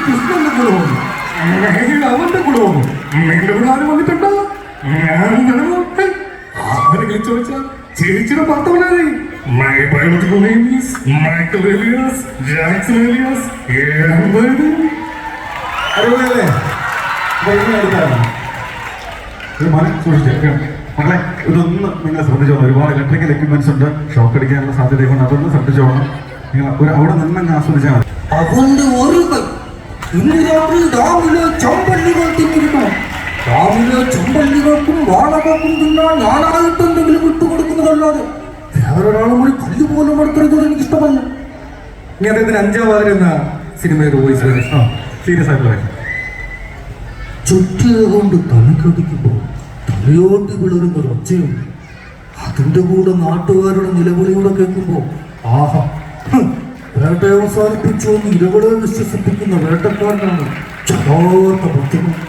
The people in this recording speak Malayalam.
കൃഷ്ണന്റെ കൂടെ വന്നു, അവന്റെ കൂടെ വന്നു. നിങ്ങളുടെ കൂടെ ആരും വന്നിട്ടുണ്ടോ? ആരെങ്കിലും ചോദിച്ചാൽ ചേച്ചിയുടെ ഭർത്താവിനായി My biological name is Michael Elias Jackson Elias. അറിവില്ലേ? മക്കളെ, ഇതൊന്ന് നിങ്ങൾ ശ്രദ്ധിച്ചോളാം. ഒരുപാട് ഇലക്ട്രിക്കൽ എക്യുപ്മെന്റ്സ് ഉണ്ട്, ഷോക്ക് അടിക്കാനുള്ള സാധ്യതയുണ്ട്. അതൊന്ന് ശ്രദ്ധിച്ചോളാം. നിങ്ങൾ അവിടെ നിന്നങ്ങ് ആസ്വദിച്ചാൽ മതി. അവന്റെ ഒരു കൈ ഇന്ന് രാത്രി രാവിലെ ചമ്പല്ലികൾ തിന്നിരുന്നു. രാവിലെ ചമ്പല്ലികൾക്കും വാഴകൾക്കും തിന്നാൻ ഞാനായിട്ട് എന്തെങ്കിലും വിട്ടുകൊടുക്കുന്നതല്ലാതെ വേറൊരാളും കൂടി കല്ല് പോലും എടുത്തത് എനിക്ക് ഇഷ്ടമല്ല. ഇനി അദ്ദേഹത്തിന് 5-ാം വാതിൽ എന്ന സിനിമയുടെ വോയിസ് സീരിയസ് ആയിട്ടുള്ള ചുറ്റിക കൊണ്ട് തലക്കടിക്കുമ്പോൾ തലയോട്ടി വിളരുന്ന ഒച്ചയുണ്ട്. അതിന്റെ കൂടെ നാട്ടുകാരുടെ നിലവിളിയൂടെ കേൾക്കുമ്പോൾ ആഹാ, വേട്ടയെ അവസാനിപ്പിച്ചു എന്ന് ഇരകളെ വിശ്വസിപ്പിക്കുന്ന വേട്ടക്കാരനാണ് ചടാത്ത ബുദ്ധിമുട്ട്.